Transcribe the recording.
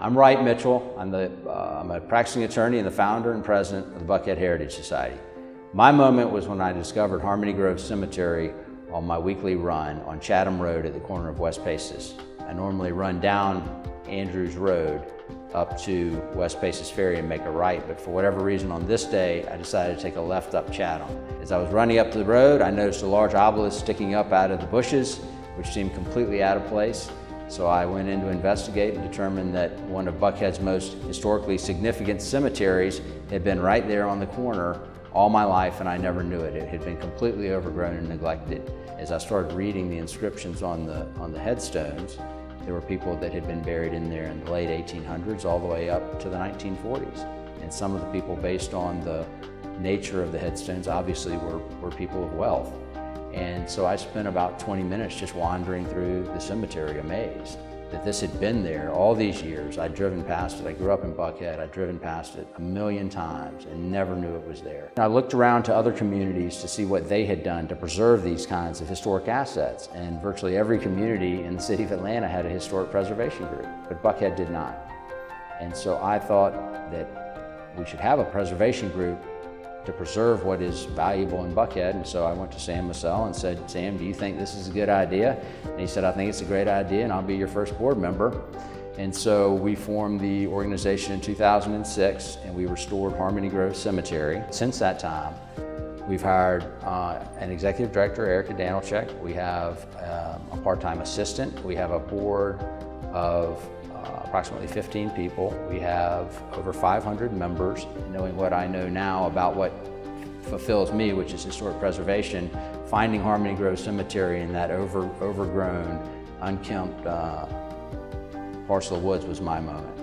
I'm Wright Mitchell. I'm a practicing attorney and the founder and president of the Buckhead Heritage Society. My moment was when I discovered Harmony Grove Cemetery on my weekly run on Chatham Road at the corner of West Paces. I normally run down Andrews Road up to West Paces Ferry and make a right, but for whatever reason on this day, I decided to take a left up Chatham. As I was running up the road, I noticed a large obelisk sticking up out of the bushes, which seemed completely out of place. So I went in to investigate and determined that one of Buckhead's most historically significant cemeteries had been right there on the corner all my life, and I never knew it. It had been completely overgrown and neglected. As I started reading the inscriptions on the headstones, there were people that had been buried in there in the late 1800s all the way up to the 1940s. And some of the people, based on the nature of the headstones, obviously were people of wealth. And so I spent about 20 minutes just wandering through the cemetery, amazed that this had been there all these years. I'd driven past it. I grew up in Buckhead. I'd driven past it 1,000,000 times and never knew it was there. I looked around to other communities to see what they had done to preserve these kinds of historic assets. And virtually every community in the city of Atlanta had a historic preservation group, but Buckhead did not. And so I thought that we should have a preservation group to preserve what is valuable in Buckhead. And so I went to Sam Massell and said, Sam, do you think this is a good idea? And he said, I think it's a great idea and I'll be your first board member. And so we formed the organization in 2006 and we restored Harmony Grove Cemetery. Since that time, we've hired an executive director, Erica Danilchek. We have a part-time assistant. We have a board of approximately 15 people. We have over 500 members. Knowing what I know now about what fulfills me, which is historic preservation, finding Harmony Grove Cemetery in that overgrown, unkempt parcel of woods was my moment.